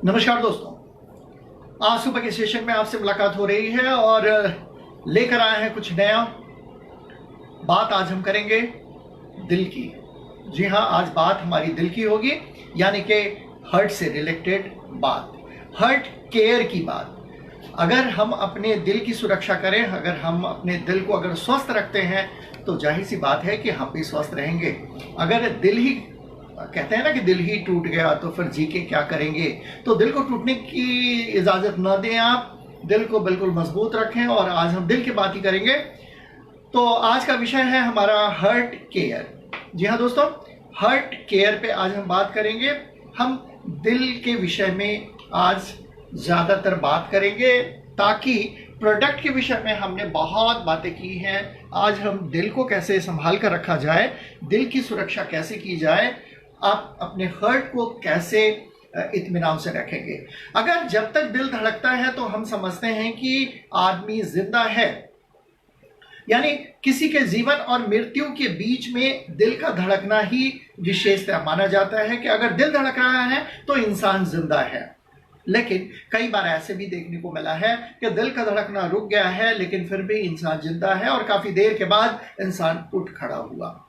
नमस्कार दोस्तों, आज सुबह के सेशन में आपसे मुलाकात हो रही है और लेकर आए हैं कुछ नया। बात आज हम करेंगे दिल की। जी हाँ, आज बात हमारी दिल की होगी, यानी कि हार्ट से रिलेटेड बात, हार्ट केयर की बात। अगर हम अपने दिल की सुरक्षा करें, अगर हम अपने दिल को अगर स्वस्थ रखते हैं तो जाहिर सी बात है कि हम भी स्वस्थ रहेंगे। अगर दिल ही, कहते हैं ना कि दिल ही टूट गया तो फिर जी के क्या करेंगे, तो दिल को टूटने की इजाजत न दें। आप दिल को बिल्कुल मजबूत रखें और आज हम दिल की बात ही करेंगे। तो आज का विषय है हमारा हार्ट केयर। जी हाँ दोस्तों, हार्ट केयर पे आज हम बात करेंगे। हम दिल के विषय में आज ज़्यादातर बात करेंगे, ताकि प्रोडक्ट के विषय में हमने बहुत बातें की हैं। आज हम दिल को कैसे संभाल कर रखा जाए, दिल की सुरक्षा कैसे की जाए, आप अपने हार्ट को कैसे इत्मीनान से रखेंगे। अगर जब तक दिल धड़कता है तो हम समझते हैं कि आदमी जिंदा है, यानी किसी के जीवन और मृत्यु के बीच में दिल का धड़कना ही विशेषता माना जाता है कि अगर दिल धड़क रहा है तो इंसान जिंदा है। लेकिन कई बार ऐसे भी देखने को मिला है कि दिल का धड़कना रुक गया है लेकिन फिर भी इंसान जिंदा है और काफी देर के बाद इंसान उठ खड़ा हुआ।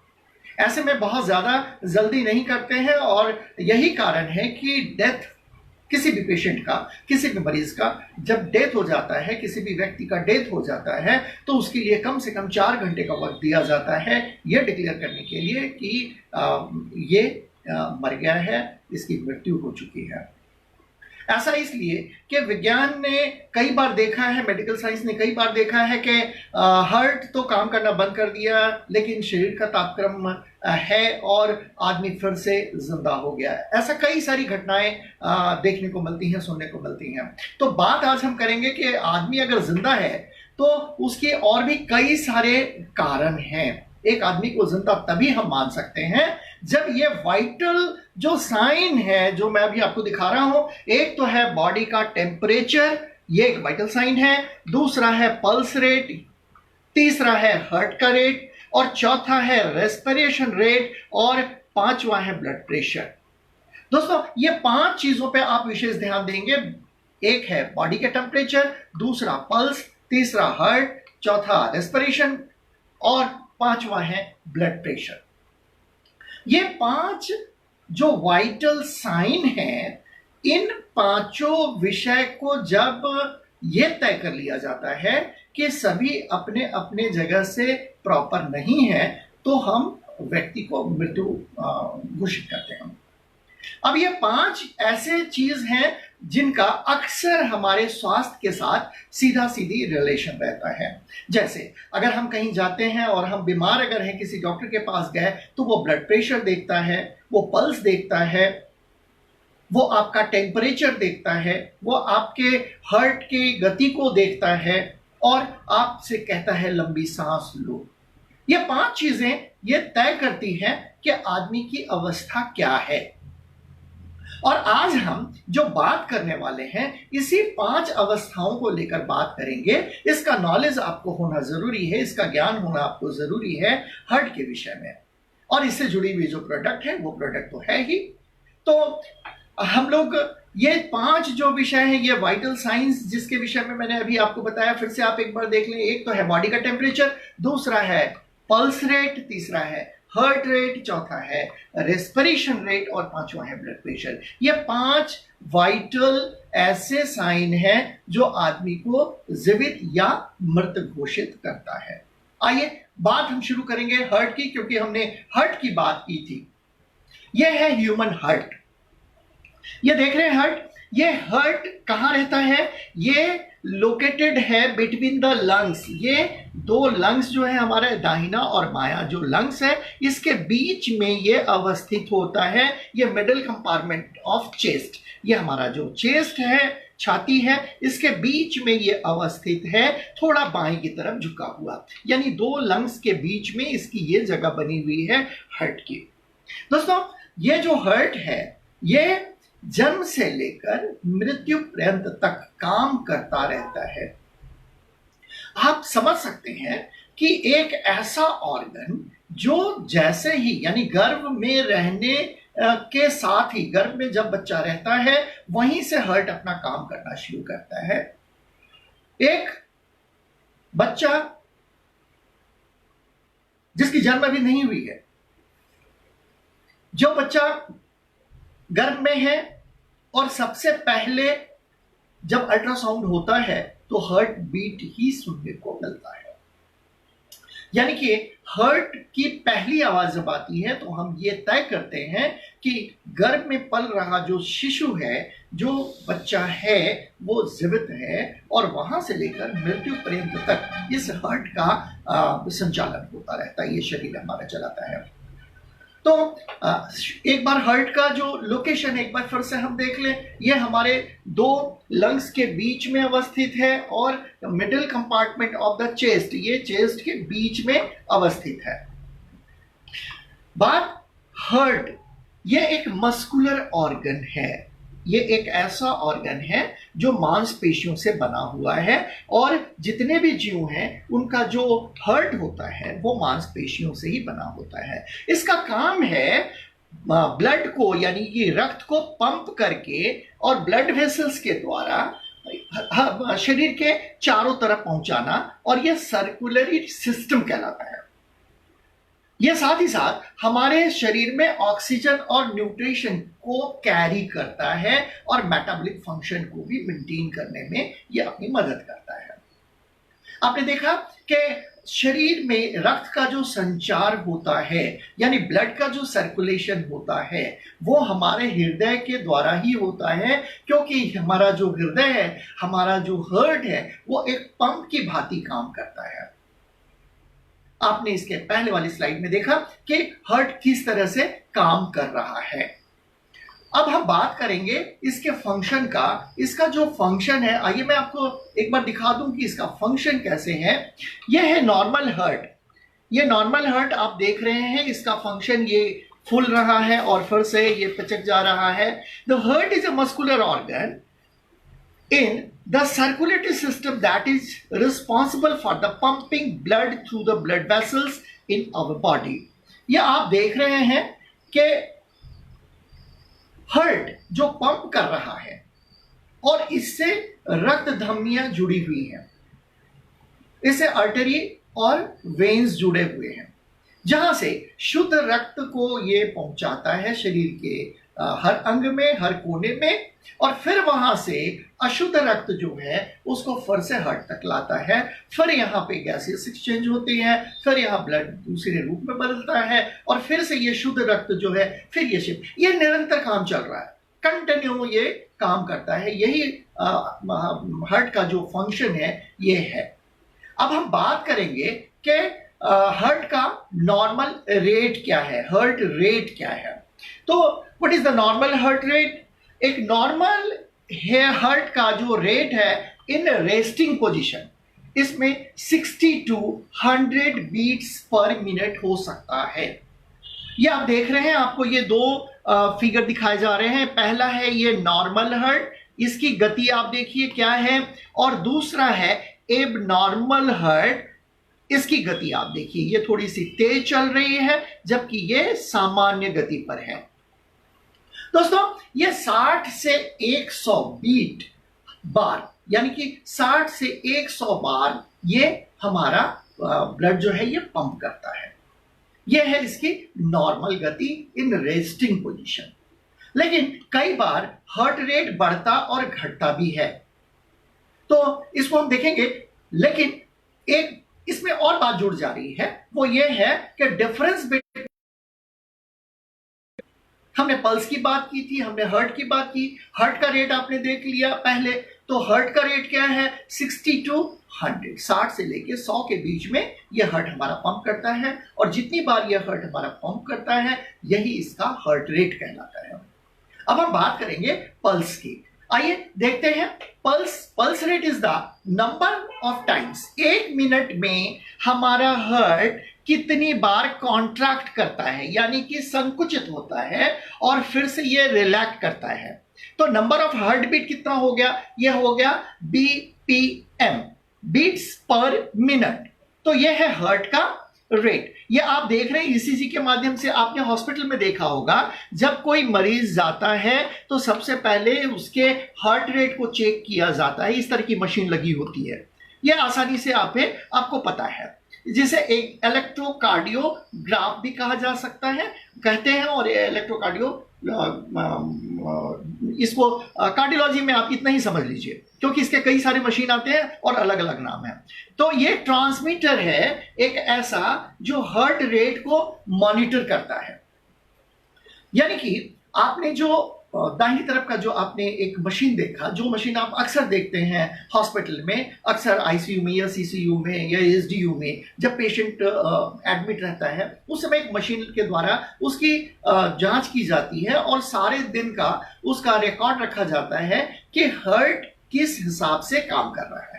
ऐसे में बहुत ज्यादा जल्दी नहीं करते हैं और यही कारण है कि डेथ, किसी भी पेशेंट का, किसी भी मरीज का जब डेथ हो जाता है, किसी भी व्यक्ति का डेथ हो जाता है तो उसके लिए कम से कम 4 घंटे का वक्त दिया जाता है यह डिक्लेयर करने के लिए कि ये मर गया है, इसकी मृत्यु हो चुकी है। ऐसा इसलिए कि विज्ञान ने कई बार देखा है, मेडिकल साइंस ने कई बार देखा है कि हार्ट तो काम करना बंद कर दिया लेकिन शरीर का तापक्रम है और आदमी फिर से जिंदा हो गया है। ऐसा कई सारी घटनाएं देखने को मिलती हैं, सुनने को मिलती हैं। तो बात आज हम करेंगे कि आदमी अगर जिंदा है तो उसके और भी कई सारे कारण हैं। एक आदमी को जिंदा तभी हम मान सकते हैं जब ये वाइटल जो साइन है, जो मैं अभी आपको दिखा रहा हूं, एक तो है बॉडी का टेम्परेचर, ये एक वाइटल साइन है, दूसरा है पल्स रेट, तीसरा है हार्ट का रेट और चौथा है रेस्पिरेशन रेट और पांचवा है ब्लड प्रेशर। दोस्तों, ये 5 चीजों पे आप विशेष ध्यान देंगे। एक है बॉडी का टेम्परेचर, दूसरा पल्स, तीसरा हार्ट, चौथा रेस्पिरेशन और पांचवा है ब्लड प्रेशर। ये 5 जो वाइटल साइन है, इन पांचों विषय को जब ये तय कर लिया जाता है कि सभी अपने अपने जगह से प्रॉपर नहीं है तो हम व्यक्ति को मृत्यु घोषित करते हैं। अब ये 5 ऐसे चीज हैं जिनका अक्सर हमारे स्वास्थ्य के साथ सीधा सीधी रिलेशन रहता है। जैसे अगर हम कहीं जाते हैं और हम बीमार अगर हैं, किसी डॉक्टर के पास गए तो वो ब्लड प्रेशर देखता है, वो पल्स देखता है, वो आपका टेम्परेचर देखता है, वो आपके हार्ट की गति को देखता है और आपसे कहता है लंबी सांस लो। ये 5 चीजें ये तय करती हैं कि आदमी की अवस्था क्या है। और आज हम जो बात करने वाले हैं इसी 5 अवस्थाओं को लेकर बात करेंगे। इसका नॉलेज आपको होना जरूरी है, इसका ज्ञान होना आपको जरूरी है हार्ट के विषय में, और इससे जुड़ी हुई जो प्रोडक्ट है वो प्रोडक्ट तो है ही। तो हम लोग ये 5 जो विषय है, ये वाइटल साइंस जिसके विषय में मैंने अभी आपको बताया, फिर से आप एक बार देख लें। एक तो है बॉडी का टेम्परेचर, दूसरा है पल्स रेट, तीसरा है हार्ट रेट, चौथा है रेस्पिरेशन रेट और पांचवा है ब्लड प्रेशर। ये 5 वाइटल ऐसे साइन हैं जो आदमी को जीवित या मृत घोषित करता है। आइए बात हम शुरू करेंगे हार्ट की, क्योंकि हमने हार्ट की बात की थी। यह है ह्यूमन हार्ट। ये देख रहे हैं हार्ट, ये हार्ट कहां रहता है? ये लोकेटेड है बिटवीन द लंग्स। ये 2 लंग्स जो है हमारे दाहिना और बायां जो लंग्स है, इसके बीच में ये अवस्थित होता है। ये मिडिल कंपार्टमेंट ऑफ चेस्ट, ये हमारा जो चेस्ट है, छाती है, इसके बीच में ये अवस्थित है, थोड़ा बाएं की तरफ झुका हुआ, यानी 2 लंग्स के बीच में इसकी ये जगह बनी हुई है हार्ट की। दोस्तों, ये जो हार्ट है ये जन्म से लेकर मृत्यु पर्यंत तक काम करता रहता है। आप समझ सकते हैं कि एक ऐसा ऑर्गन जो जैसे ही, यानी गर्भ में रहने के साथ ही गर्भ में जब बच्चा रहता है वहीं से हार्ट अपना काम करना शुरू करता है। एक बच्चा जिसकी जन्म अभी नहीं हुई है, जो बच्चा गर्भ में है और सबसे पहले जब अल्ट्रासाउंड होता है तो हार्ट बीट ही सुनने को मिलता है। यानी कि हार्ट की पहली आवाज जब आती है तो हम ये तय करते हैं कि गर्भ में पल रहा जो शिशु है, जो बच्चा है, वो जीवित है और वहां से लेकर मृत्यु पर्यंत तक इस हार्ट का संचालन होता रहता है, ये शरीर हमारा चलाता है। तो एक बार हार्ट का जो लोकेशन एक बार फिर से हम देख लें, ये हमारे दो लंग्स के बीच में अवस्थित है और middle compartment of the chest, ये चेस्ट के बीच में अवस्थित है। बात हार्ट, ये एक मस्कुलर ऑर्गन है, ये एक ऐसा ऑर्गन है जो मांसपेशियों से बना हुआ है और जितने भी जीव हैं उनका जो हार्ट होता है वो मांसपेशियों से ही बना होता है। इसका काम है ब्लड को, यानी कि रक्त को पंप करके और ब्लड वेसल्स के द्वारा शरीर के चारों तरफ पहुंचाना, और यह सर्कुलरी सिस्टम कहलाता है। यह साथ ही साथ हमारे शरीर में ऑक्सीजन और न्यूट्रिशन को कैरी करता है और मेटाबॉलिक फंक्शन को भी मेंटेन करने में यह अपनी मदद करता है। आपने देखा कि शरीर में रक्त का जो संचार होता है, यानी ब्लड का जो सर्कुलेशन होता है, वो हमारे हृदय के द्वारा ही होता है, क्योंकि हमारा जो हृदय है, हमारा जो हार्ट है, वो एक पंप की भांति काम करता है। आपने इसके पहले वाली स्लाइड में देखा कि हार्ट किस तरह से काम कर रहा है। अब हम बात करेंगे इसके फंक्शन का। इसका जो फंक्शन है, आइए मैं आपको एक बार दिखा दूं कि इसका फंक्शन कैसे है। यह है नॉर्मल हार्ट। ये नॉर्मल हार्ट आप देख रहे हैं, इसका फंक्शन ये फूल रहा है और फिर से ये पिचक जा रहा है। The heart is a muscular organ in the circulatory system that is responsible for the pumping blood through the blood vessels in our body। यह आप देख रहे हैं कि हार्ट जो पंप कर रहा है और इससे रक्त धमनियां जुड़ी हुई हैं, इससे आर्टरी और वेन्स जुड़े हुए हैं, जहां से शुद्ध रक्त को ये पहुंचाता है शरीर के हर अंग में, हर कोने में, और फिर वहां से अशुद्ध रक्त जो है उसको फिर से हार्ट तक लाता है। फिर यहाँ पे गैसेस एक्सचेंज होती हैं, फिर यहाँ ब्लड दूसरे रूप में बदलता है और फिर से ये शुद्ध रक्त जो है फिर ये शिफ्ट, ये निरंतर काम चल रहा है, कंटिन्यू ये काम करता है। यही हार्ट का जो फंक्शन है ये है। अब हम बात करेंगे कि हार्ट का नॉर्मल रेट क्या है, हार्ट रेट क्या है। तो what is the normal heart rate? एक नॉर्मल हार्ट का जो रेट है इन रेस्टिंग पोजीशन, इसमें 60 to 100 बीट्स पर मिनट हो सकता है। ये आप देख रहे हैं, आपको ये दो फिगर दिखाए जा रहे हैं। पहला है ये नॉर्मल हार्ट, इसकी गति आप देखिए क्या है, और दूसरा है एब नॉर्मल हार्ट, इसकी गति आप देखिए, ये थोड़ी सी तेज चल रही है जबकि ये सामान्य गति पर है। दोस्तों, ये 60 से 100 बीट बार, यानी कि 60 से 100 बार ये हमारा ब्लड जो है ये पंप करता है। ये है इसकी नॉर्मल गति इन रेस्टिंग पोजीशन। लेकिन कई बार हार्ट रेट बढ़ता और घटता भी है, तो इसको हम देखेंगे। लेकिन एक इसमें और बात जुड़ जा रही है, वो ये है कि डिफरेंस बिटवीन, हमने पल्स की बात की थी, हमने हार्ट की बात की, हार्ट का रेट आपने देख लिया पहले। तो हार्ट का रेट क्या है? 60 to 100, 60 से लेके 100 के बीच में यह हार्ट हमारा पंप करता है, और जितनी बार यह हार्ट हमारा पंप करता है यही इसका हार्ट रेट कहलाता है। अब हम बात करेंगे पल्स की। आइए देखते हैं pulse rate is the number of times, 1 minute में हमारा हार्ट कितनी बार कॉन्ट्रैक्ट करता है, यानी कि संकुचित होता है और फिर से ये रिलैक्स करता है। तो नंबर ऑफ हार्ट बीट कितना हो गया? यह हो गया BPM, बीट्स पर मिनट। तो यह है हार्ट का रेट। ये आप देख रहे हैं ईसीजी के माध्यम से। आपने हॉस्पिटल में देखा होगा जब कोई मरीज जाता है तो सबसे पहले उसके हार्ट रेट को चेक किया जाता है। इस तरह की मशीन लगी होती है, ये आसानी से आपको पता है, जिसे एक इलेक्ट्रोकार्डियोग्राफ भी कहा जा सकता है, कहते हैं। और इलेक्ट्रोकार्डियो इसको कार्डियोलॉजी में आप इतना ही समझ लीजिए, क्योंकि इसके कई सारे मशीन आते हैं और अलग अलग नाम है। तो ये ट्रांसमीटर है एक ऐसा जो हार्ट रेट को मॉनिटर करता है। यानी कि आपने जो दाहिनी तरफ का जो आपने एक मशीन देखा, जो मशीन आप अक्सर देखते हैं हॉस्पिटल में, अक्सर आईसीयू में या सीसीयू में या एसडीयू में, जब पेशेंट एडमिट रहता है उस समय एक मशीन के द्वारा उसकी जांच की जाती है और सारे दिन का उसका रिकॉर्ड रखा जाता है कि हार्ट किस हिसाब से काम कर रहा है,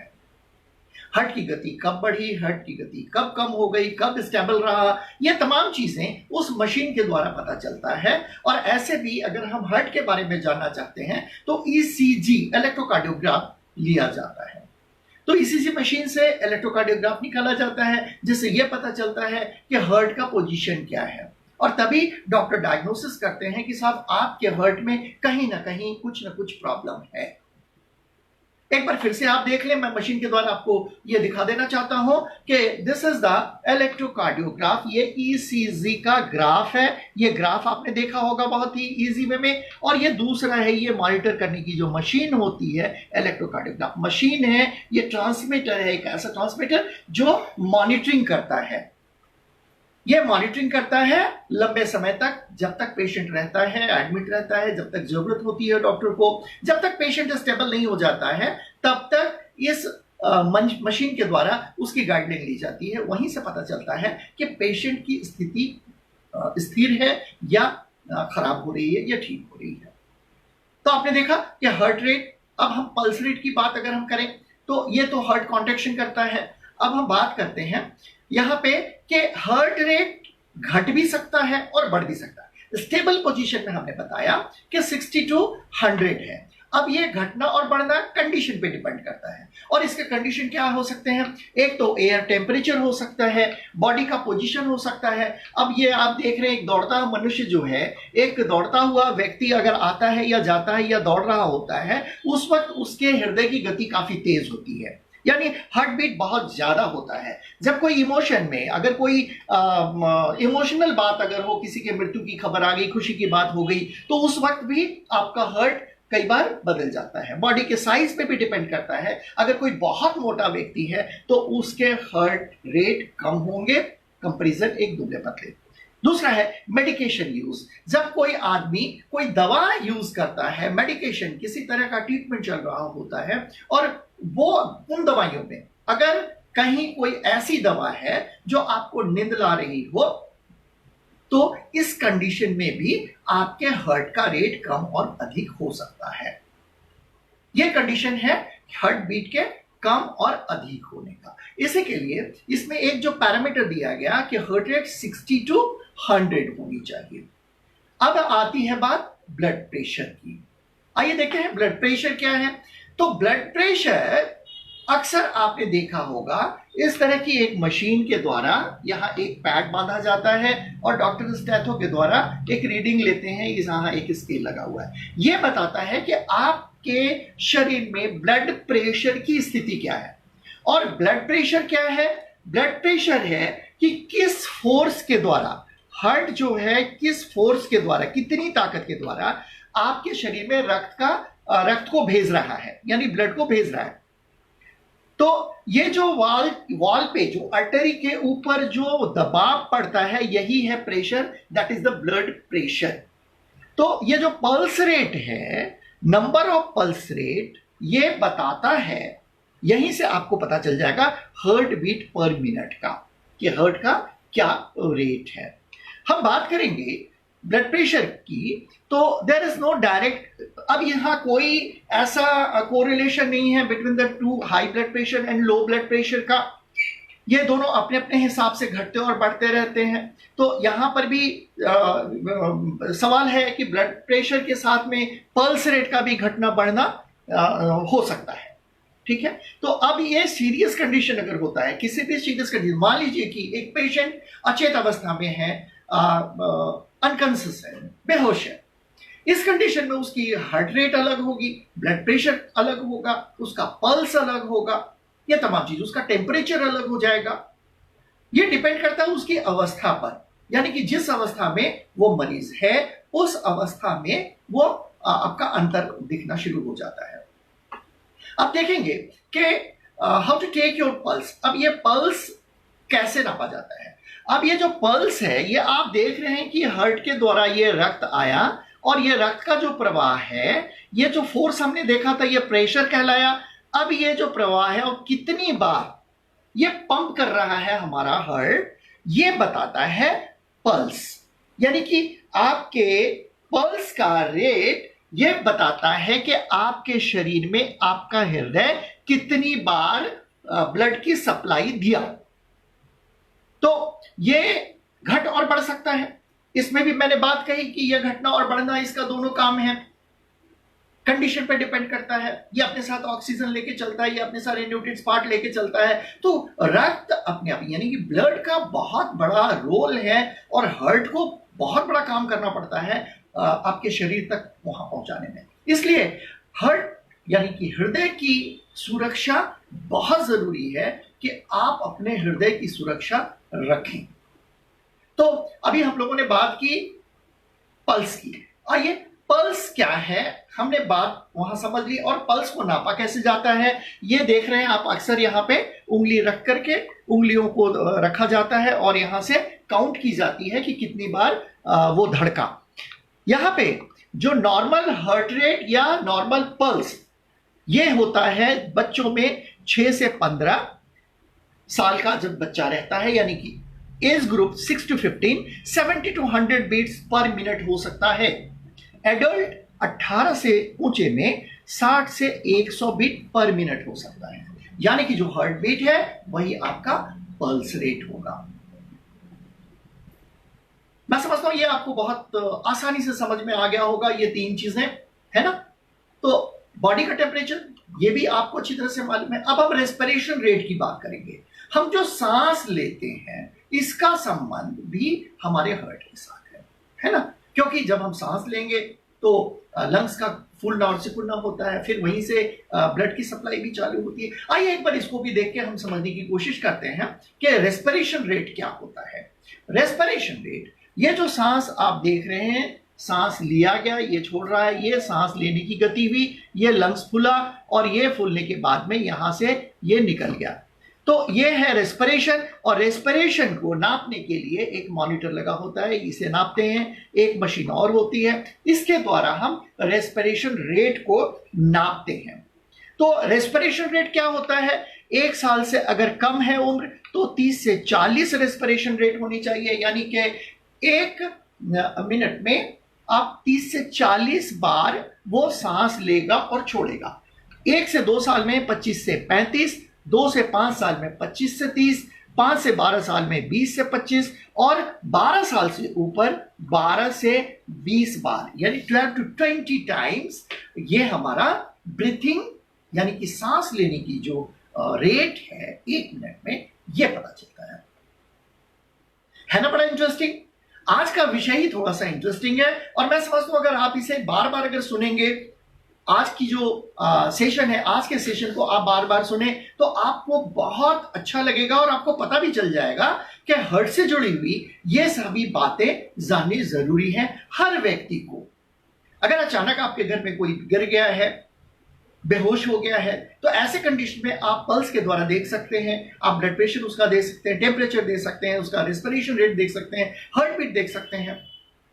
हार्ट की गति कब बढ़ी, हार्ट की गति कब कम हो गई, कब स्टेबल रहा। ये तमाम चीजें उस मशीन के द्वारा पता चलता है। और ऐसे भी अगर हम हार्ट के बारे में जानना चाहते हैं तो ईसीजी इलेक्ट्रोकार्डियोग्राफ लिया जाता है। तो ईसीजी मशीन से इलेक्ट्रोकार्डियोग्राफ निकाला जाता है, जिससे यह पता चलता है कि हार्ट का पोजीशन क्या है। और तभी डॉक्टर डायग्नोसिस करते हैं कि साहब आपके हार्ट में कहीं ना कहीं कुछ ना कुछ प्रॉब्लम है। एक बार फिर से आप देख लें, मैं मशीन के द्वारा आपको यह दिखा देना चाहता हूं कि दिस इज द इलेक्ट्रोकार्डियोग्राफ। ये ईसीजी का ग्राफ है। ये ग्राफ आपने देखा होगा बहुत ही इजी वे में। और ये दूसरा है, ये मॉनिटर करने की जो मशीन होती है, इलेक्ट्रोकार्डियोग्राफ मशीन है। ये ट्रांसमीटर है, एक ऐसा ट्रांसमीटर जो मॉनिटरिंग करता है। यह मॉनिटरिंग करता है लंबे समय तक, जब तक पेशेंट रहता है, एडमिट रहता है, जब तक जरूरत होती है डॉक्टर को। जब तक पेशेंट स्टेबल नहीं हो जाता है तब तक इस मशीन के द्वारा उसकी गाइडलाइन ली जाती है। वहीं से पता चलता है कि पेशेंट की स्थिति स्थिर है या खराब हो रही है या ठीक हो रही है। तो आपने देखा कि हार्ट रेट। अब हम पल्स रेट की बात अगर हम करें तो ये तो हार्ट कॉन्ट्रैक्शन करता है। अब हम बात करते हैं यहां पे कि हार्ट रेट घट भी सकता है और बढ़ भी सकता है। स्टेबल पोजीशन में हमने बताया कि 60 to 100 है। अब ये घटना और बढ़ना कंडीशन पे डिपेंड करता है। और इसके कंडीशन क्या हो सकते हैं? एक तो एयर टेम्परेचर हो सकता है, बॉडी का पोजीशन हो सकता है। अब ये आप देख रहे हैं एक दौड़ता हुआ मनुष्य जो है, एक दौड़ता हुआ व्यक्ति अगर आता है या जाता है या दौड़ रहा होता है, उस वक्त उसके हृदय की गति काफी तेज होती है, यानी हार्ट बीट बहुत ज्यादा होता है। जब कोई इमोशन में, अगर कोई इमोशनल बात अगर हो, किसी के मृत्यु की खबर आ गई, खुशी की बात हो गई, तो उस वक्त भी आपका हार्ट कई बार बदल जाता है। बॉडी के साइज पे भी डिपेंड करता है। अगर कोई बहुत मोटा व्यक्ति है तो उसके हार्ट रेट कम होंगे कंपैरिजन एक दुबले पतले। दूसरा है मेडिकेशन यूज। जब कोई आदमी कोई दवा यूज करता है, मेडिकेशन, किसी तरह का ट्रीटमेंट चल रहा होता है, और वो उन दवाइयों में अगर कहीं कोई ऐसी दवा है जो आपको नींद ला रही हो, तो इस कंडीशन में भी आपके हार्ट का रेट कम और अधिक हो सकता है। यह कंडीशन है हार्ट बीट के कम और अधिक होने का। इसी के लिए इसमें एक जो पैरामीटर दिया गया कि हार्ट रेट 60 to 100 होनी चाहिए। अब आती है बात ब्लड प्रेशर की। आइए देखते हैं ब्लड प्रेशर क्या है। तो ब्लड प्रेशर अक्सर आपने देखा होगा इस तरह की एक मशीन के द्वारा यहां एक पैड बांधा जाता है और डॉक्टर स्टेथो के द्वारा एक रीडिंग लेते हैं। यहां एक स्केल लगा हुआ है, यह बताता है कि आपके शरीर में ब्लड प्रेशर की स्थिति क्या है। और ब्लड प्रेशर क्या है? ब्लड प्रेशर है कि किस फोर्स के द्वारा हार्ट जो है, किस फोर्स के द्वारा, कितनी ताकत के द्वारा आपके शरीर में रक्त को भेज रहा है, यानी ब्लड को भेज रहा है। तो ये जो वॉल पे जो आर्टरी के ऊपर जो दबाव पड़ता है, यही है pressure, that is the blood pressure. तो ये जो पल्स रेट है, नंबर ऑफ पल्स रेट, ये बताता है, यहीं से आपको पता चल जाएगा हार्ट बीट पर मिनट का कि हार्ट का क्या रेट है। हम बात करेंगे ब्लड प्रेशर की, तो देयर इज नो डायरेक्ट, अब यहां कोई ऐसा कोरिलेशन नहीं है between the two, high blood pressure and low blood pressure का। ये दोनों अपने अपने हिसाब से घटते और बढ़ते रहते हैं। तो यहां पर भी सवाल है कि ब्लड प्रेशर के साथ में पल्स रेट का भी घटना बढ़ना हो सकता है। ठीक है। तो अब ये सीरियस कंडीशन अगर होता है, किसी भी सीरियस कंडीशन, मान लीजिए कि एक पेशेंट अचेत अवस्था में है, अनकॉन्शियस है, बेहोश है, इस कंडीशन में उसकी हार्ट रेट अलग होगी, ब्लड प्रेशर अलग होगा, उसका पल्स अलग होगा, ये तमाम चीज, उसका टेम्परेचर अलग हो जाएगा। ये डिपेंड करता है उसकी अवस्था पर, यानी कि जिस अवस्था में वो मरीज है उस अवस्था में वो आपका अंतर दिखना शुरू हो जाता है। अब देखेंगे कि how to take your pulse. अब ये पल्स कैसे नापा जाता है? अब ये जो पल्स है, ये आप देख रहे हैं कि हार्ट के द्वारा ये रक्त आया, और ये रक्त का जो प्रवाह है, ये जो फोर्स हमने देखा था, ये प्रेशर कहलाया। अब ये जो प्रवाह है और कितनी बार ये पंप कर रहा है हमारा हार्ट, ये बताता है पल्स। यानी कि आपके पल्स का रेट ये बताता है कि आपके शरीर में आपका हृदय कितनी बार ब्लड की सप्लाई दिया। तो ये घट और बढ़ सकता है। इसमें भी मैंने बात कही कि यह घटना और बढ़ना, इसका दोनों काम है, कंडीशन पे डिपेंड करता है। ये अपने साथ ऑक्सीजन लेके चलता है, ये अपने सारे न्यूट्रिएंट्स पार्ट लेके चलता है। तो रक्त अपने आप, यानी कि ब्लड का बहुत बड़ा रोल है, और हार्ट को बहुत बड़ा काम करना पड़ता है आपके शरीर तक वहां पहुंचाने में। इसलिए हार्ट यानी कि हृदय की सुरक्षा बहुत जरूरी है कि आप अपने हृदय की सुरक्षा रखें। तो अभी हम लोगों ने बात की पल्स की। आइए, पल्स क्या है हमने बात वहां समझ ली, और पल्स को नापा कैसे जाता है ये देख रहे हैं आप। अक्सर यहाँ पे उंगली रख करके उंगलियों को रखा जाता है और यहां से काउंट की जाती है कि कितनी बार वो धड़का। यहां पे जो नॉर्मल हार्ट रेट या नॉर्मल पल्स ये होता है बच्चों में 6 से 15 साल का जब बच्चा रहता है, यानी कि age group 6 to 15, 70 to 100 beats per minute हो सकता है। एडल्ट 18 से ऊंचे में 60 से 100 बीट पर मिनट हो सकता है। यानी कि जो हार्ट बीट है वही आपका पल्स रेट होगा। मैं समझता हूं ये आपको बहुत आसानी से समझ में आ गया होगा, ये 3 चीजें है ना। तो बॉडी का टेम्परेचर ये भी आपको अच्छी तरह से मालूम है। अब हम रेस्पिरेशन रेट की बात करेंगे। हम जो सांस लेते हैं इसका संबंध भी हमारे हार्ट के साथ है ना, क्योंकि जब हम सांस लेंगे तो लंग्स का फूलना और सिकुड़ना होता है, फिर वहीं से ब्लड की सप्लाई भी चालू होती है। आइए एक बार इसको भी देख के हम समझने की कोशिश करते हैं कि रेस्पिरेशन रेट क्या होता है। रेस्पिरेशन रेट, ये जो सांस आप देख रहे हैं, सांस लिया गया, ये छोड़ रहा है, ये सांस लेने की गति हुई, ये लंग्स फूला, और ये फूलने के बाद में यहां से ये निकल गया। तो ये है रेस्पिरेशन, और रेस्पिरेशन को नापने के लिए एक मॉनिटर लगा होता है, इसे नापते हैं। एक मशीन और होती है, इसके द्वारा हम रेस्पिरेशन रेट को नापते हैं। तो रेस्पिरेशन रेट क्या होता है? 1 साल से अगर कम है उम्र तो 30 से 40 रेस्पिरेशन रेट होनी चाहिए, यानी कि 1 मिनट में आप 30 से 40 बार वो सांस लेगा और छोड़ेगा। 1 से 2 साल में 25 से 35, 2 से 5 साल में 25 से 30, 5 से 12 साल में 20 से 25, और 12 साल से ऊपर 12 से 20 बार, यानी 12 to 20 टाइम्स ये हमारा ब्रीथिंग यानी कि सांस लेने की जो रेट है 1 मिनट में, ये पता चलता है ना। बड़ा इंटरेस्टिंग। आज का विषय ही थोड़ा सा इंटरेस्टिंग है, और मैं समझता हूं अगर आप इसे बार बार अगर सुनेंगे, आज की जो सेशन है, आज के सेशन को आप बार बार सुने तो आपको बहुत अच्छा लगेगा, और आपको पता भी चल जाएगा कि हार्ट से जुड़ी हुई ये सभी बातें जाननी जरूरी है हर व्यक्ति को। अगर अचानक आपके घर में कोई गिर गया है, बेहोश हो गया है, तो ऐसे कंडीशन में आप पल्स के द्वारा देख सकते हैं, आप ब्लड प्रेशर उसका दे सकते हैं, टेम्परेचर दे सकते हैं, उसका रेस्पिरेशन रेट देख सकते हैं, हार्ट बीट देख सकते हैं,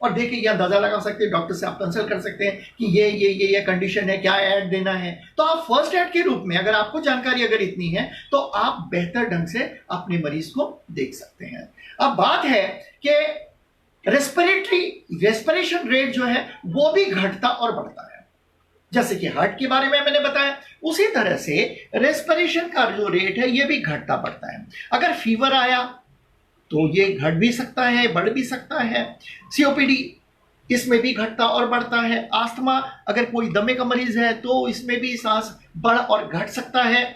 और देख के यह अंदाजा लगा सकते हैं, डॉक्टर से आप कंसल्ट कर सकते हैं कि ये कंडीशन है, क्या ऐड देना है। तो आप फर्स्ट एड के रूप में अगर आपको जानकारी अगर इतनी है तो आप बेहतर ढंग से अपने मरीज को देख सकते हैं। अब बात है कि रेस्पिरेशन रेट जो है वो भी घटता और बढ़ता है। जैसे कि हार्ट के बारे में मैंने बताया, उसी तरह से रेस्पिरेशन का जो रेट है ये भी घटता बढ़ता है। अगर फीवर आया तो ये घट भी सकता है, बढ़ भी सकता है। सीओपीडी इसमें भी घटता और बढ़ता है। आस्थमा, अगर कोई दमे का मरीज है तो इसमें भी सांस बढ़ और घट सकता है।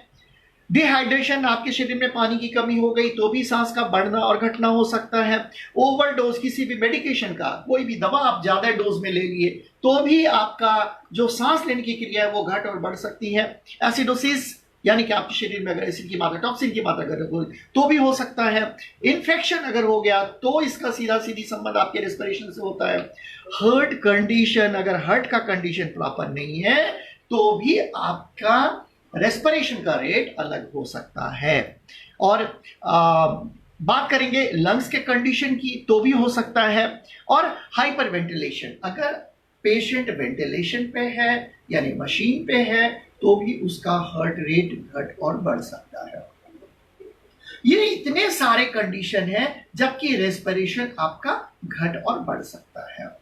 डिहाइड्रेशन, आपके शरीर में पानी की कमी हो गई तो भी सांस का बढ़ना और घटना हो सकता है। ओवरडोज किसी भी मेडिकेशन का, कोई भी दवा आप ज्यादा डोज में ले लिए तो भी आपका जो सांस लेने की क्रिया है वो घट और बढ़ सकती है। एसिडोसिस, यानी कि आपके शरीर में अगर एसिड की मात्रा, टॉक्सिन की मात्रा अगर हो तो भी हो सकता है। इन्फेक्शन अगर हो गया तो इसका सीधा सीधी संबंध आपके रेस्पिरेशन से होता है। हार्ट कंडीशन, अगर हार्ट का कंडीशन प्रॉपर नहीं है तो भी आपका रेस्पिरेशन का रेट अलग हो सकता है। और बात करेंगे लंग्स के कंडीशन की तो भी हो सकता है। और हाइपर वेंटिलेशन, अगर पेशेंट वेंटिलेशन पे है यानी मशीन पे है तो भी उसका हार्ट रेट घट और बढ़ सकता है। ये इतने सारे कंडीशन है जबकि रेस्पिरेशन आपका घट और बढ़ सकता है।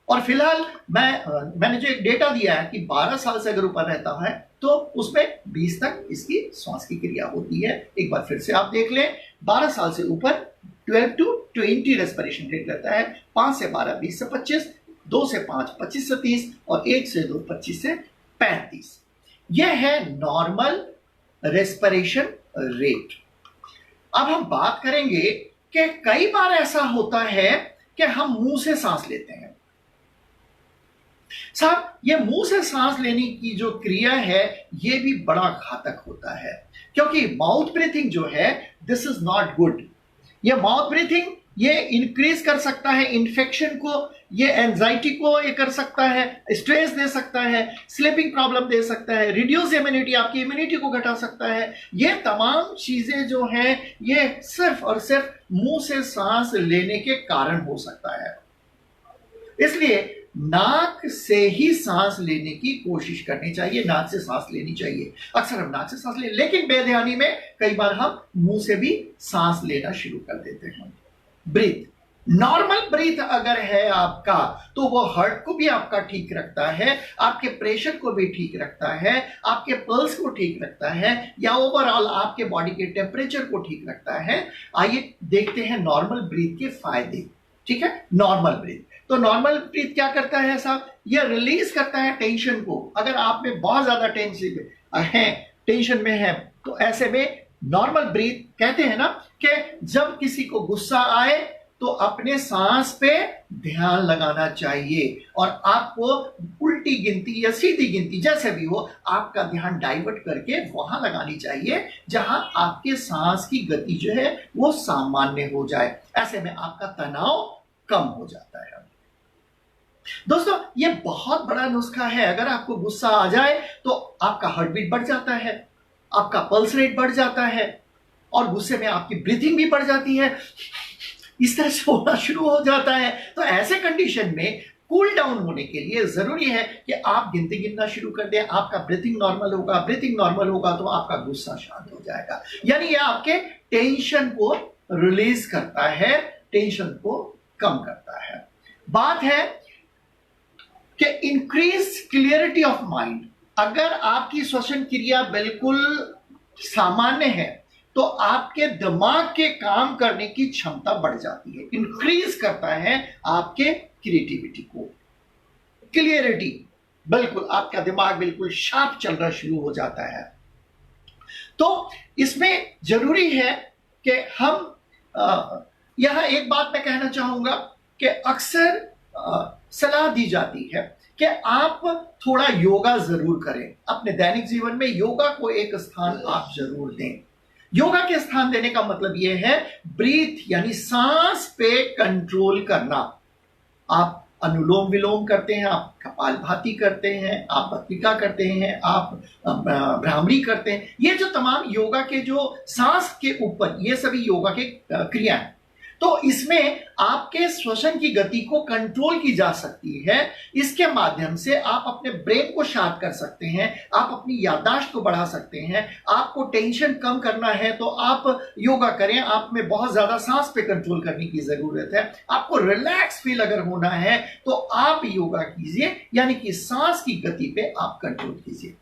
और फिलहाल मैंने जो एक डेटा दिया है कि 12 साल से अगर ऊपर रहता है तो उसमें 20 तक इसकी श्वास की क्रिया होती है। एक बार फिर से आप देख लें, 12 साल से ऊपर 12 to 20 रेस्पिरेशन रेट रहता है। 5 से 12 20 से 25, 2 से 5 25 से 30 और 1 से 2 25 से 35। यह है नॉर्मल रेस्पिरेशन रेट। अब हम बात करेंगे कि कई बार ऐसा होता है कि हम मुंह से सांस लेते हैं। साहब, ये मुंह से सांस लेने की जो क्रिया है ये भी बड़ा घातक होता है, क्योंकि माउथ ब्रीथिंग जो है दिस इज नॉट गुड। ये माउथ ब्रीथिंग ये इंक्रीज कर सकता है इन्फेक्शन को, ये एंजाइटी को ये कर सकता है, स्ट्रेस दे सकता है, स्लीपिंग प्रॉब्लम दे सकता है, रिड्यूस इम्यूनिटी, आपकी इम्यूनिटी को घटा सकता है। ये तमाम चीजें जो हैं ये सिर्फ और सिर्फ मुंह से सांस लेने के कारण हो सकता है। इसलिए नाक से ही सांस लेने की कोशिश करनी चाहिए, नाक से सांस लेनी चाहिए। अक्सर हम नाक से सांस ले, लेकिन बेध्यानी में कई बार हम मुंह से भी सांस लेना शुरू कर देते हैं। ब्रीथ, नॉर्मल ब्रीथ अगर है आपका तो वो हार्ट को भी आपका ठीक रखता है, आपके प्रेशर को भी ठीक रखता है, आपके पल्स को ठीक रखता है, या ओवरऑल आपके बॉडी के टेम्परेचर को ठीक रखता है। आइए देखते हैं नॉर्मल ब्रीथ के फायदे। ठीक है, नॉर्मल ब्रीथ। तो नॉर्मल ब्रीथ क्या करता है साहब, ये रिलीज करता है टेंशन को। अगर आप में बहुत ज्यादा टेंशन में है तो ऐसे में नॉर्मल ब्रीथ कहते हैं ना कि जब किसी को गुस्सा आए तो अपने सांस पे ध्यान लगाना चाहिए और आपको उल्टी गिनती या सीधी गिनती जैसे भी हो आपका ध्यान डाइवर्ट करके वहां लगानी चाहिए जहां आपके सांस की गति जो है वो सामान्य हो जाए। ऐसे में आपका तनाव कम हो जाता है। दोस्तों, ये बहुत बड़ा नुस्खा है। अगर आपको गुस्सा आ जाए तो आपका हार्ट बीट बढ़ जाता है, आपका पल्स रेट बढ़ जाता है और गुस्से में आपकी ब्रीथिंग भी बढ़ जाती है, इस तरह से होना शुरू हो जाता है। तो ऐसे कंडीशन में कूल डाउन होने के लिए जरूरी है कि आप गिनती गिनना शुरू कर दें। आपका ब्रीथिंग नॉर्मल होगा, ब्रीथिंग नॉर्मल होगा तो आपका गुस्सा शांत हो जाएगा। यानी ये आपके टेंशन को रिलीज करता है, टेंशन को कम करता है। बात है कि इंक्रीज क्लियरिटी ऑफ माइंड। अगर आपकी श्वसन क्रिया बिल्कुल सामान्य है तो आपके दिमाग के काम करने की क्षमता बढ़ जाती है, इंक्रीज करता है आपके क्रिएटिविटी को, क्लियरिटी, बिल्कुल आपका दिमाग बिल्कुल शार्प चलना शुरू हो जाता है। तो इसमें जरूरी है कि हम यहां एक बात मैं कहना चाहूंगा कि अक्सर सलाह दी जाती है कि आप थोड़ा योगा जरूर करें। अपने दैनिक जीवन में योगा को एक स्थान आप जरूर दें। योगा के स्थान देने का मतलब यह है ब्रीथ यानी सांस पे कंट्रोल करना। आप अनुलोम विलोम करते हैं, आप कपालभाति करते हैं, आप भस्त्रिका करते हैं, आप भ्रामरी करते हैं। ये जो तमाम योगा के जो सांस के ऊपर ये सभी योगा के क्रिया हैं। तो इसमें आपके श्वसन की गति को कंट्रोल की जा सकती है। इसके माध्यम से आप अपने ब्रेन को शार्प कर सकते हैं, आप अपनी याददाश्त को बढ़ा सकते हैं। आपको टेंशन कम करना है तो आप योगा करें। आप में बहुत ज्यादा सांस पे कंट्रोल करने की जरूरत है। आपको रिलैक्स फील अगर होना है तो आप योगा कीजिए, यानी कि सांस की गति पे आप कंट्रोल कीजिए।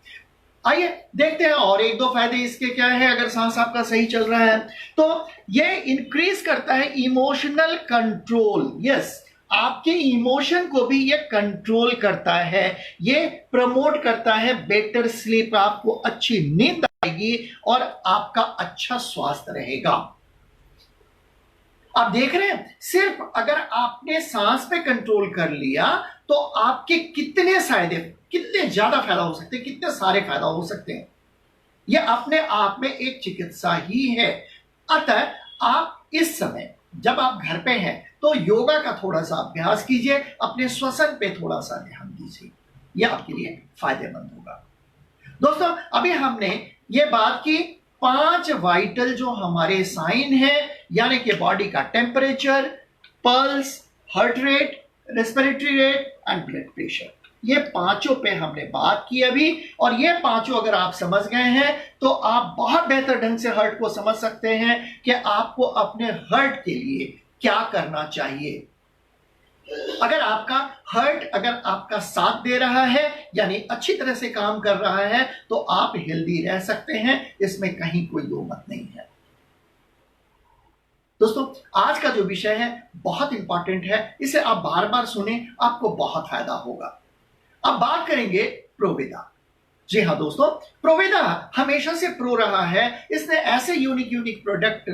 आइए देखते हैं और एक दो फायदे इसके क्या है अगर सांस आपका सही चल रहा है। तो ये इंक्रीज करता है इमोशनल कंट्रोल। यस, आपके इमोशन को भी ये कंट्रोल करता है, ये प्रमोट करता है बेटर स्लीप, आपको अच्छी नींद आएगी और आपका अच्छा स्वास्थ्य रहेगा। आप देख रहे हैं, सिर्फ अगर आपने सांस पे कंट्रोल कर लिया तो आपके कितने फायदे, कितने ज्यादा फायदा हो सकते हैं, कितने सारे फायदा हो सकते हैं। यह अपने आप में एक चिकित्सा ही है। अतः आप इस समय जब आप घर पे हैं तो योगा का थोड़ा सा अभ्यास कीजिए, अपने श्वसन पे थोड़ा सा ध्यान दीजिए, यह आपके लिए फायदेमंद होगा। दोस्तों, अभी हमने ये बात की 5 वाइटल जो हमारे साइन है, यानी कि बॉडी का temperature, pulse, heart rate, respiratory rate and blood pressure, ये पांचों पे हमने बात की अभी। और ये पांचों अगर आप समझ गए हैं तो आप बहुत बेहतर ढंग से हर्ट को समझ सकते हैं कि आपको अपने हर्ट के लिए क्या करना चाहिए। अगर आपका हर्ट अगर आपका साथ दे रहा है, यानी अच्छी तरह से काम कर रहा है, तो आप हेल्दी रह सकते हैं, इसमें कहीं कोई दो मत नहीं है। दोस्तों, आज का जो विषय है बहुत इंपॉर्टेंट है, इसे आप बार बार सुने, आपको बहुत फायदा होगा। अब बात करेंगे प्रोविदा। जी हाँ दोस्तों, प्रोविदा हमेशा से प्रो रहा है। इसने ऐसे यूनिक प्रोडक्ट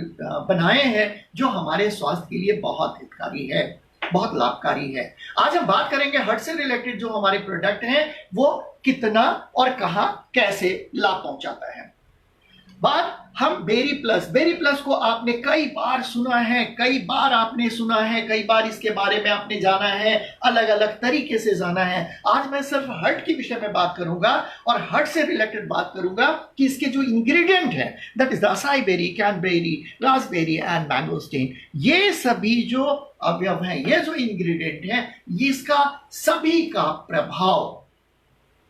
बनाए हैं जो हमारे स्वास्थ्य के लिए बहुत हितकारी है, बहुत लाभकारी है। आज हम बात करेंगे हार्ट से रिलेटेड जो हमारे प्रोडक्ट हैं वो कितना और कहां कैसे लाभ पहुंचाता है। बात हम बेरी प्लस को आपने कई बार सुना है, कई बार आपने सुना है, कई बार इसके बारे में आपने जाना है, अलग अलग तरीके से जाना है। आज मैं सिर्फ हर्ट के विषय में बात करूंगा और हर्ट से रिलेटेड बात करूंगा कि इसके जो इंग्रेडिएंट है, that is the acai berry, cranberry, raspberry and mangosteen, ये सभी जो अवयव हैं, ये जो इंग्रेडिएंट हैं, इसका सभी का प्रभाव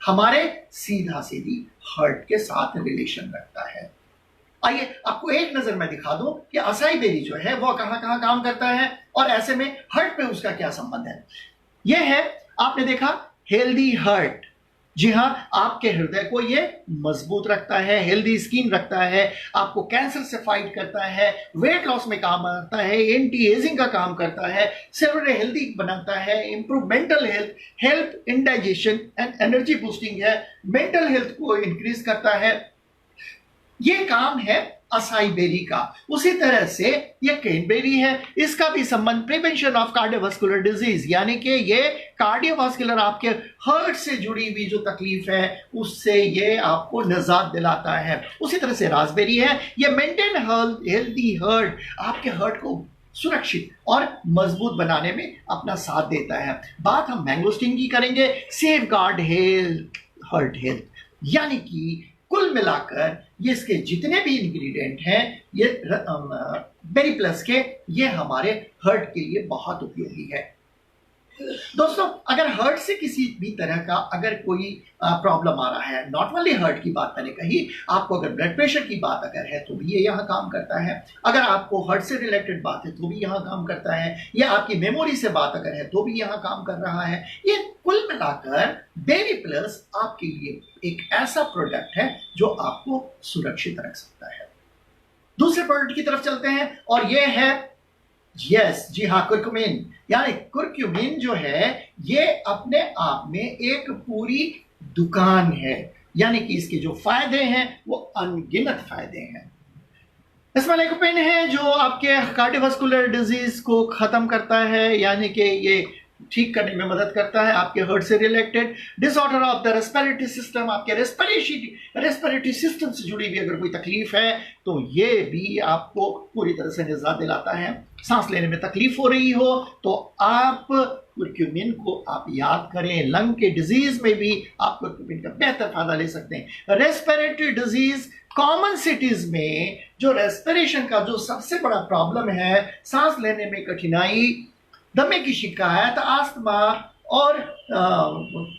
हमारे सीधा सीधी हर्ट के साथ रिलेशन रखता है। आइए आपको एक नजर में दिखा दूं कि असाई बेरी जो है वो कहां कहां काम करता है और ऐसे में हर्ट पे उसका क्या संबंध है। यह है, आपने देखा, हेल्दी हर्ट। जी हां, आपके हृदय को ये मजबूत रखता है, हेल्दी स्किन रखता है, आपको कैंसर से फाइट करता है, वेट लॉस में काम आता है, एंटी एजिंग का काम करता है, सेलुलर हेल्दी बनाता है, improve mental health, help in digestion and energy boosting है, मेंटल हेल्थ को इंक्रीज करता है। ये काम है असाई बेरी का। उसी तरह से ये कैनबेरी है, इसका भी संबंध प्रिवेंशन ऑफ कार्डियोवास्कुलर डिजीज, यानी कि ये कार्डियोवास्कुलर आपके हर्ट से जुड़ी हुई जो तकलीफ है उससे ये आपको निजात दिलाता है। उसी तरह से रास्पबेरी है, ये मेंटेन हेल्दी हर्ट, आपके हर्ट को सुरक्षित और मजबूत बनाने में अपना साथ देता है। बात हम मैंगोस्टीन की करेंगे, safeguard health, heart health, यानी कि कुल मिलाकर ये इसके जितने भी इंग्रेडिएंट हैं, ये बेरी प्लस के, ये हमारे हर्ट के लिए बहुत उपयोगी है। दोस्तों, अगर हर्ट से किसी भी तरह का अगर कोई प्रॉब्लम आ रहा है, नॉट ओनली हर्ट की बात मैंने कही, आपको अगर ब्लड प्रेशर की बात अगर है तो भी ये यहाँ काम करता है, अगर आपको हर्ट से रिलेटेड बात है तो भी यहाँ काम करता है, या आपकी मेमोरी से बात अगर है तो भी यहाँ काम कर रहा है। ये कुल मिलाकर बेरी प्लस आपके लिए एक ऐसा प्रोडक्ट है जो आपको सुरक्षित रख सकता है। दूसरे प्रोडक्ट की तरफ चलते हैं और ये है, यस जी हाँ, कुरकुमिन। यानी कुरक्यूमिन जो है ये अपने आप में एक पूरी दुकान है, यानी कि इसके जो फायदे हैं वो अनगिनत फायदे हैं। इसमें लाइकोपेन है जो आपके कार्डियोवास्कुलर डिजीज को खत्म करता है, यानी कि ये ठीक करने में मदद करता है। आपके हार्ट से related disorder of the respiratory system, आपके रेस्पिरेटरी सिस्टम से जुड़ी हुई अगर कोई तकलीफ है तो ये भी आपको पूरी तरह से निजात दिलाता है। सांस लेने में तकलीफ हो रही हो तो आप कुरक्यूमिन को आप याद करें, लंग के डिजीज में भी आप कुरक्यूमिन का बेहतर फायदा ले सकते हैं। रेस्पिरेटरी डिजीज, कॉमन सिटीज में जो रेस्पिरेशन का जो सबसे बड़ा प्रॉब्लम है, सांस लेने में कठिनाई, दमे की शिकायत, आस्थमा और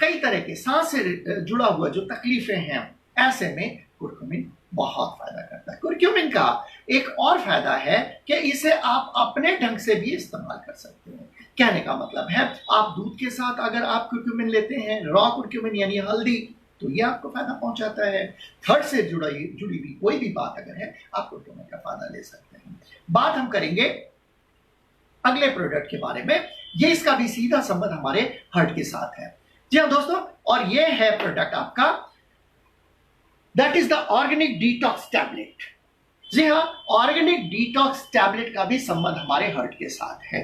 कई तरह के सांस से जुड़ा हुआ जो तकलीफें हैं, ऐसे में कुरक्यूमिन बहुत फायदा करता है। कुरक्यूमिन का एक और फायदा है कि इसे आप अपने ढंग से भी इस्तेमाल कर सकते हैं। कहने का मतलब है, आप दूध के साथ अगर आप कुरक्यूमिन लेते हैं, रॉ कुरक्यूमिन यानी हल्दी, तो ये आपको फायदा पहुंचाता है। थर्ड से जुड़ी हुई कोई भी बात अगर है, आप कुरक्यूमिन का फायदा ले सकते हैं। बात हम करेंगे अगले प्रोडक्ट के बारे में, ये इसका भी सीधा संबंध हमारे हार्ट के साथ है। जी हाँ दोस्तों, और ये है प्रोडक्ट आपका, that is the organic detox tablet. जी हाँ, ऑर्गेनिक डिटॉक्स टैबलेट का भी संबंध हमारे हार्ट के साथ है।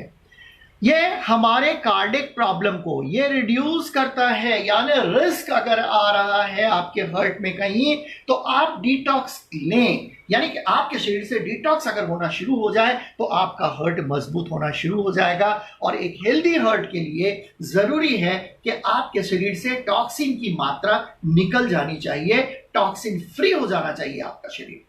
ये हमारे कार्डिक प्रॉब्लम को ये रिड्यूस करता है, यानी रिस्क अगर आ रहा है आपके हार्ट में कहीं, तो आप डिटॉक्स लें, यानी कि आपके शरीर से डिटॉक्स अगर होना शुरू हो जाए तो आपका हार्ट मजबूत होना शुरू हो जाएगा। और एक हेल्दी हार्ट के लिए जरूरी है कि आपके शरीर से टॉक्सिन की मात्रा निकल जानी चाहिए, टॉक्सिन फ्री हो जाना चाहिए आपका शरीर।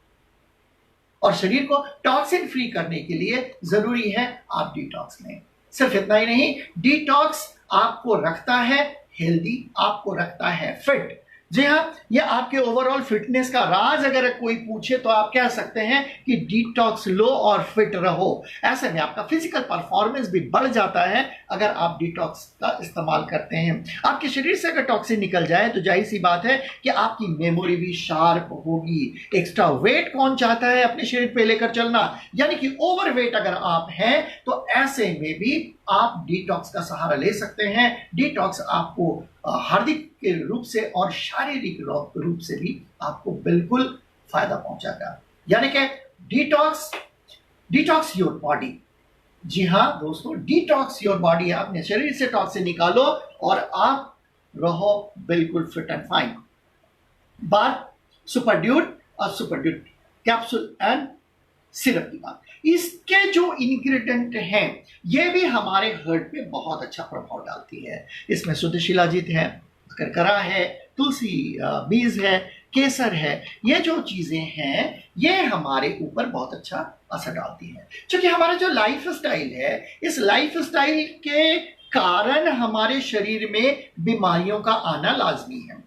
और शरीर को टॉक्सिन फ्री करने के लिए जरूरी है आप डिटॉक्स लें। सिर्फ इतना ही नहीं, डिटॉक्स आपको रखता है हेल्दी, आपको रखता है फिट। जी हाँ, ये आपके ओवरऑल फिटनेस का राज अगर कोई पूछे तो आप कह सकते हैं कि डिटॉक्स लो और फिट रहो। ऐसे में आपका फिजिकल परफॉर्मेंस भी बढ़ जाता है अगर आप डिटॉक्स का इस्तेमाल करते हैं। आपके शरीर से अगर टॉक्सिन निकल जाए तो जाहिर सी बात है कि आपकी मेमोरी भी शार्प होगी। एक्स्ट्रा वेट कौन चाहता है अपने शरीर पे लेकर चलना, यानी कि ओवर वेट अगर आप हैं तो ऐसे में भी आप डिटॉक्स का सहारा ले सकते हैं। डिटॉक्स आपको हार्दिक के रूप से और शारीरिक रूप से भी आपको बिल्कुल फायदा पहुंचाएगा, यानी कि डिटॉक्स योर बॉडी। जी हाँ दोस्तों, डिटॉक्स योर बॉडी, अपने शरीर से टॉक्सिन निकालो और आप रहो बिल्कुल फिट एंड फाइन। बात सुपर ड्यूट और super duet capsule and syrup की बात, इसके जो इंग्रेडिएंट हैं ये भी हमारे हार्ट पे बहुत अच्छा प्रभाव डालती है। इसमें शुद्ध शिलाजीत है, करकरा है, तुलसी बीज है, केसर है। ये जो चीजें हैं ये हमारे ऊपर बहुत अच्छा असर डालती है, क्योंकि हमारा जो लाइफ स्टाइल है, इस लाइफ स्टाइल के कारण हमारे शरीर में बीमारियों का आना लाजमी है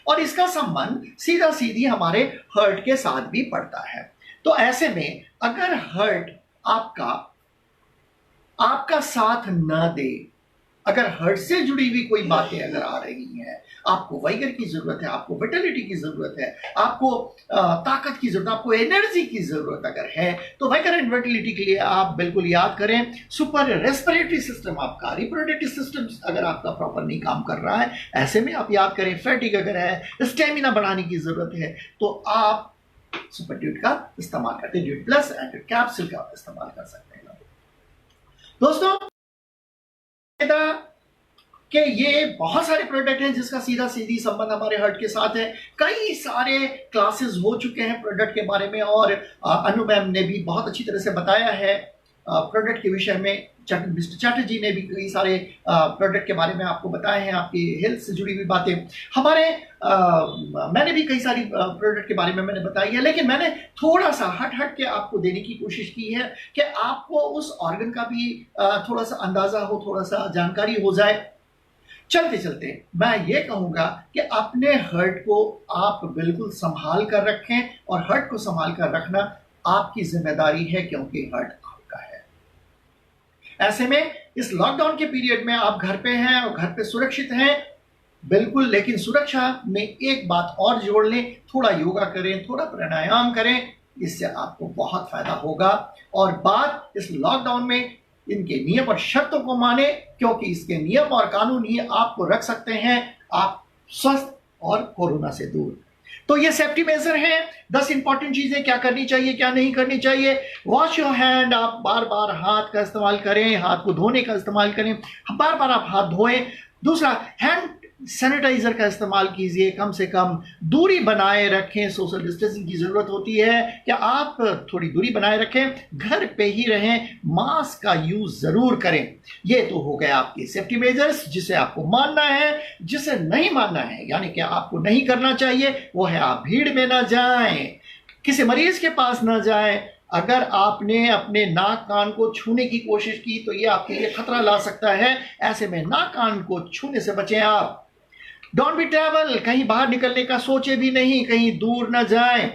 और इसका संबंध सीधा सीधी हमारे हार्ट के साथ भी पड़ता है। तो ऐसे में अगर हार्ट आपका साथ न दे, अगर हार्ट से जुड़ी हुई कोई बातें अगर आ रही हैं, आपको वाइगर की जरूरत है, आपको विटलिटी की जरूरत है, आपको ताकत की जरूरत, आपको एनर्जी की जरूरत अगर है, तो वाइगर एंड विटलिटी के लिए आप बिल्कुल याद करें सुपर रेस्पिरेटरी सिस्टम। आपका रिप्रोडक्टिव सिस्टम अगर आपका प्रॉपर नहीं काम कर रहा है, ऐसे में आप याद करें फैटिक अगर है, स्टेमिना बढ़ाने की जरूरत है, तो आप सुपर ड्यूट का इस्तेमाल करते हैं, ड्यूट प्लस एंड कैप्सूल का इस्तेमाल कर सकते हैं। दोस्तों कि ये बहुत सारे प्रोडक्ट हैं जिसका सीधा सीधी संबंध हमारे हार्ट के साथ है। कई सारे क्लासेस हो चुके हैं प्रोडक्ट के बारे में और अनु मैम ने भी बहुत अच्छी तरह से बताया है प्रोडक्ट के विषय में। मिस्टर चैटर्जी ने भी कई सारे प्रोडक्ट के बारे में आपको बताए हैं, आपकी हेल्थ से जुड़ी हुई बातें। मैंने भी कई सारी प्रोडक्ट के बारे में मैंने बताई है, लेकिन मैंने थोड़ा सा हट के आपको देने की कोशिश की है कि आपको उस ऑर्गन का भी थोड़ा सा अंदाजा हो, थोड़ा सा जानकारी हो जाए। चलते चलते मैं ये कहूंगा कि अपने हार्ट को आप बिल्कुल संभाल कर रखें और हार्ट को संभाल कर रखना आपकी जिम्मेदारी है, क्योंकि हार्ट आपका है। ऐसे में इस लॉकडाउन के पीरियड में आप घर पे हैं और घर पे सुरक्षित हैं बिल्कुल, लेकिन सुरक्षा में एक बात और जोड़ लें, थोड़ा योगा करें, थोड़ा प्राणायाम करें, इससे आपको बहुत फायदा होगा। और बात इस लॉकडाउन में इनके नियम और शर्तों को माने, क्योंकि इसके नियम और कानून ही आपको रख सकते हैं आप स्वस्थ और कोरोना से दूर। तो ये सेफ्टी मेजर हैं। 10 इंपॉर्टेंट चीजें क्या करनी चाहिए, क्या नहीं करनी चाहिए। वॉश योर हैंड, आप बार बार हाथ का इस्तेमाल करें, हाथ को धोने का इस्तेमाल करें, बार बार आप हाथ धोएं। दूसरा, हैंड सैनिटाइजर का इस्तेमाल कीजिए, कम से कम दूरी बनाए रखें। सोशल डिस्टेंसिंग की जरूरत होती है कि आप थोड़ी दूरी बनाए रखें, घर पे ही रहें, मास्क का यूज जरूर करें। ये तो हो गए आपके सेफ्टी मेजर्स जिसे आपको मानना है। जिसे नहीं मानना है, यानी कि आपको नहीं करना चाहिए, वो है आप भीड़ में ना जाएं, किसी मरीज के पास ना जाएं। अगर आपने अपने नाक कान को छूने की कोशिश की तो ये आपके लिए खतरा ला सकता है। ऐसे में नाक कान को छूने से बचें आप। डोंट बी ट्रैवल, कहीं बाहर निकलने का सोचे भी नहीं, कहीं दूर ना जाएं।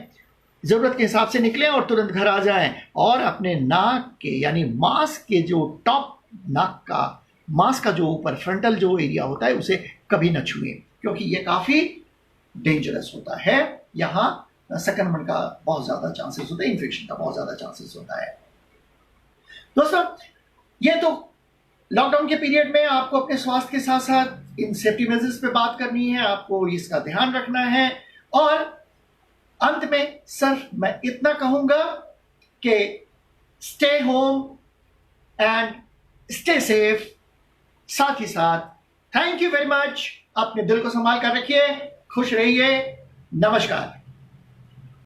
जरूरत के हिसाब से निकलें और तुरंत घर आ जाएं। और अपने नाक के यानी मास्क के जो टॉप नाक का मास्क का जो ऊपर फ्रंटल जो एरिया होता है उसे कभी ना छुएं, क्योंकि ये काफी डेंजरस होता है। यहाँ संक्रमण का बहुत ज्यादा चांसेस होता है, इन्फेक्शन का बहुत ज्यादा चांसेस होता है। दोस्तों ये तो लॉकडाउन के पीरियड में आपको अपने स्वास्थ्य के साथ साथ इन सेफ्टी मेजर्स पे बात करनी है, आपको इसका ध्यान रखना है। और अंत में सिर्फ मैं इतना कहूंगा कि stay home and stay safe. साथ ही साथ थैंक यू वेरी मच। अपने दिल को संभाल कर रखिए, खुश रहिए। नमस्कार।